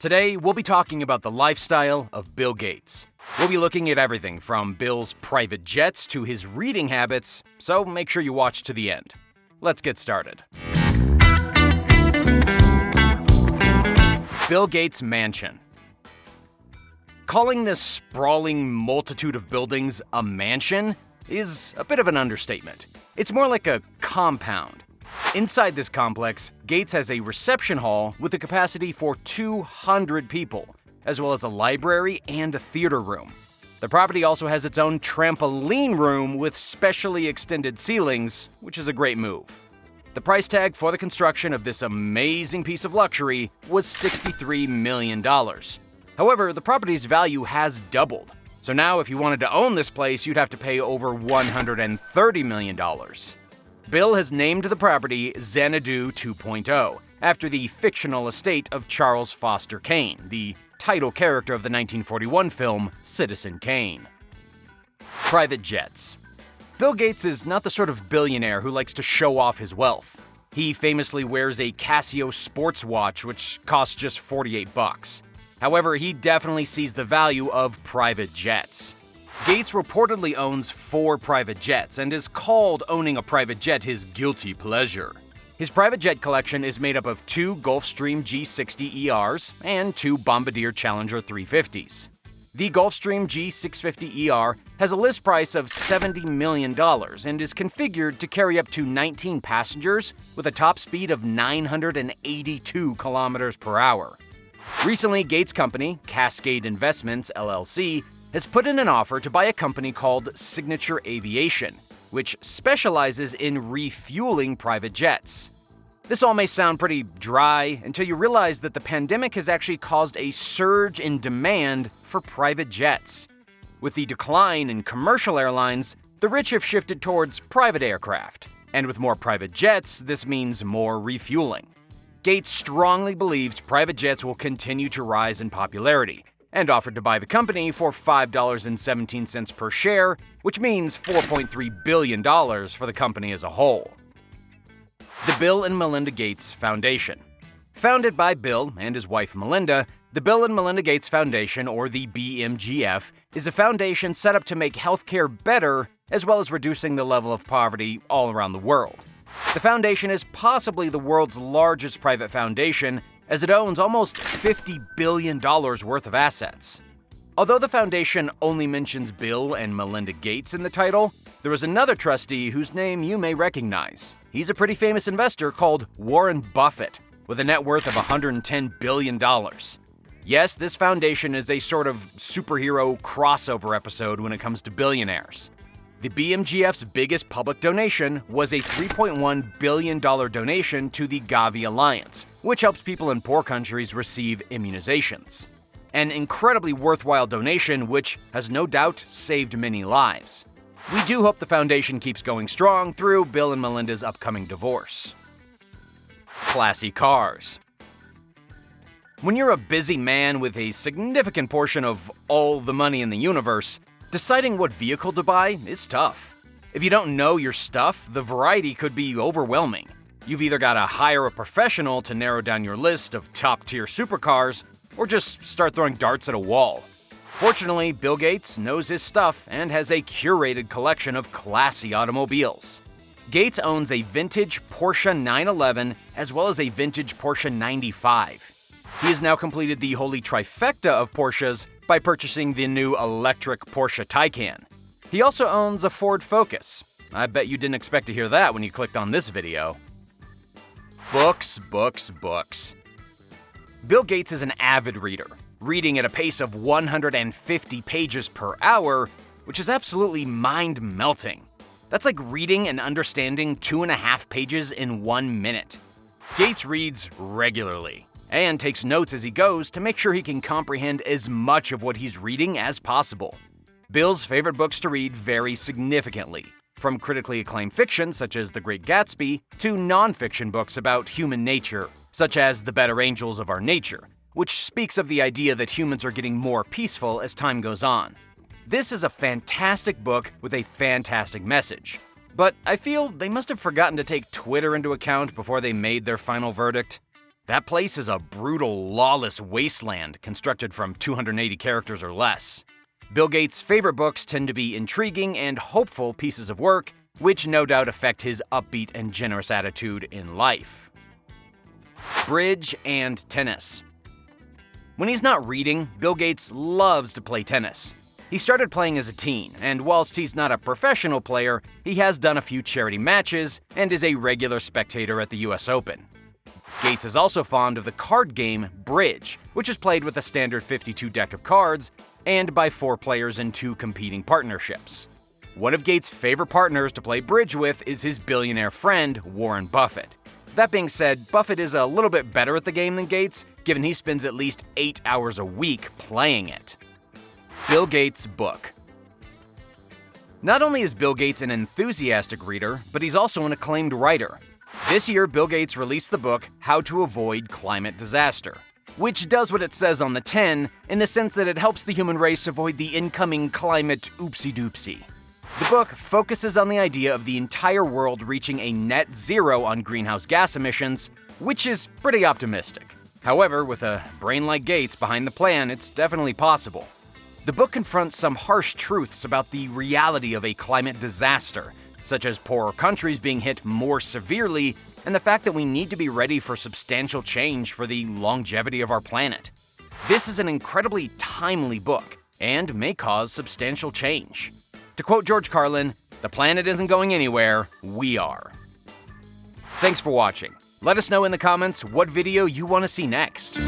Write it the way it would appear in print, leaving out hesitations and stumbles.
Today, we'll be talking about the lifestyle of Bill Gates. We'll be looking at everything from Bill's private jets to his reading habits, so make sure you watch to the end. Let's get started. Bill Gates' mansion. Calling this sprawling multitude of buildings a mansion is a bit of an understatement. It's more like a compound. Inside this complex, Gates has a reception hall with a capacity for 200 people, as well as a library and a theater room. The property also has its own trampoline room with specially extended ceilings, which is a great move. The price tag for the construction of this amazing piece of luxury was $63 million. However, the property's value has doubled. So now if you wanted to own this place, you'd have to pay over $130 million. Bill has named the property Xanadu 2.0, after the fictional estate of Charles Foster Kane, the title character of the 1941 film Citizen Kane. Private jets. Bill Gates is not the sort of billionaire who likes to show off his wealth. He famously wears a Casio sports watch, which costs just $48. However, he definitely sees the value of private jets. Gates reportedly owns 4 private jets and is called owning a private jet his guilty pleasure. His private jet collection is made up of 2 Gulfstream G60ERs and 2 Bombardier Challenger 350s. The Gulfstream G650ER has a list price of $70 million and is configured to carry up to 19 passengers with a top speed of 982 kilometers per hour. Recently, Gates' company, Cascade Investments, LLC, has put in an offer to buy a company called Signature Aviation, which specializes in refueling private jets. This all may sound pretty dry until you realize that the pandemic has actually caused a surge in demand for private jets. With the decline in commercial airlines, the rich have shifted towards private aircraft, and with more private jets, this means more refueling. Gates strongly believes private jets will continue to rise in popularity, and offered to buy the company for $5.17 per share, which means $4.3 billion for the company as a whole. The Bill and Melinda Gates Foundation. Founded by Bill and his wife Melinda, the Bill and Melinda Gates Foundation, or the BMGF, is a foundation set up to make healthcare better, as well as reducing the level of poverty all around the world. The foundation is possibly the world's largest private foundation, as it owns almost $50 billion worth of assets. Although the foundation only mentions Bill and Melinda Gates in the title, there is another trustee whose name you may recognize. He's a pretty famous investor called Warren Buffett, with a net worth of $110 billion. Yes, this foundation is a sort of superhero crossover episode when it comes to billionaires. The BMGF's biggest public donation was a $3.1 billion donation to the Gavi Alliance, which helps people in poor countries receive immunizations. An incredibly worthwhile donation which has no doubt saved many lives. We do hope the foundation keeps going strong through Bill and Melinda's upcoming divorce. Classy cars. When you're a busy man with a significant portion of all the money in the universe, deciding what vehicle to buy is tough. If you don't know your stuff, the variety could be overwhelming. You've either got to hire a professional to narrow down your list of top-tier supercars, or just start throwing darts at a wall. Fortunately, Bill Gates knows his stuff and has a curated collection of classy automobiles. Gates owns a vintage Porsche 911 as well as a vintage Porsche 95. He has now completed the holy trifecta of Porsches by purchasing the new electric Porsche Taycan. He also owns a Ford Focus. I bet you didn't expect to hear that when you clicked on this video. Books, books, books. Bill Gates is an avid reader, reading at a pace of 150 pages per hour, which is absolutely mind-melting. That's like reading and understanding 2.5 pages in 1 minute. Gates reads regularly and takes notes as he goes to make sure he can comprehend as much of what he's reading as possible. Bill's favorite books to read vary significantly, from critically acclaimed fiction such as The Great Gatsby to non-fiction books about human nature, such as The Better Angels of Our Nature, which speaks of the idea that humans are getting more peaceful as time goes on. This is a fantastic book with a fantastic message, but I feel they must have forgotten to take Twitter into account before they made their final verdict. That place is a brutal, lawless wasteland constructed from 280 characters or less. Bill Gates' favorite books tend to be intriguing and hopeful pieces of work, which no doubt affect his upbeat and generous attitude in life. Bridge and tennis. When he's not reading, Bill Gates loves to play tennis. He started playing as a teen, and whilst he's not a professional player, he has done a few charity matches and is a regular spectator at the US Open. Gates is also fond of the card game Bridge, which is played with a standard 52 deck of cards and by 4 players in 2 competing partnerships. One of Gates' favorite partners to play bridge with is his billionaire friend, Warren Buffett. That being said, Buffett is a little bit better at the game than Gates, given he spends at least 8 hours a week playing it. Bill Gates' book. Not only is Bill Gates an enthusiastic reader, but he's also an acclaimed writer. This year, Bill Gates released the book How to Avoid Climate Disaster, which does what it says on the tin in the sense that it helps the human race avoid the incoming climate oopsie-doopsie. The book focuses on the idea of the entire world reaching a net zero on greenhouse gas emissions, which is pretty optimistic. However, with a brain like Gates behind the plan, it's definitely possible. The book confronts some harsh truths about the reality of a climate disaster, such as poorer countries being hit more severely and the fact that we need to be ready for substantial change for the longevity of our planet. This is an incredibly timely book and may cause substantial change. To quote George Carlin, "The planet isn't going anywhere, we are." Thanks for watching. Let us know in the comments what video you want to see next.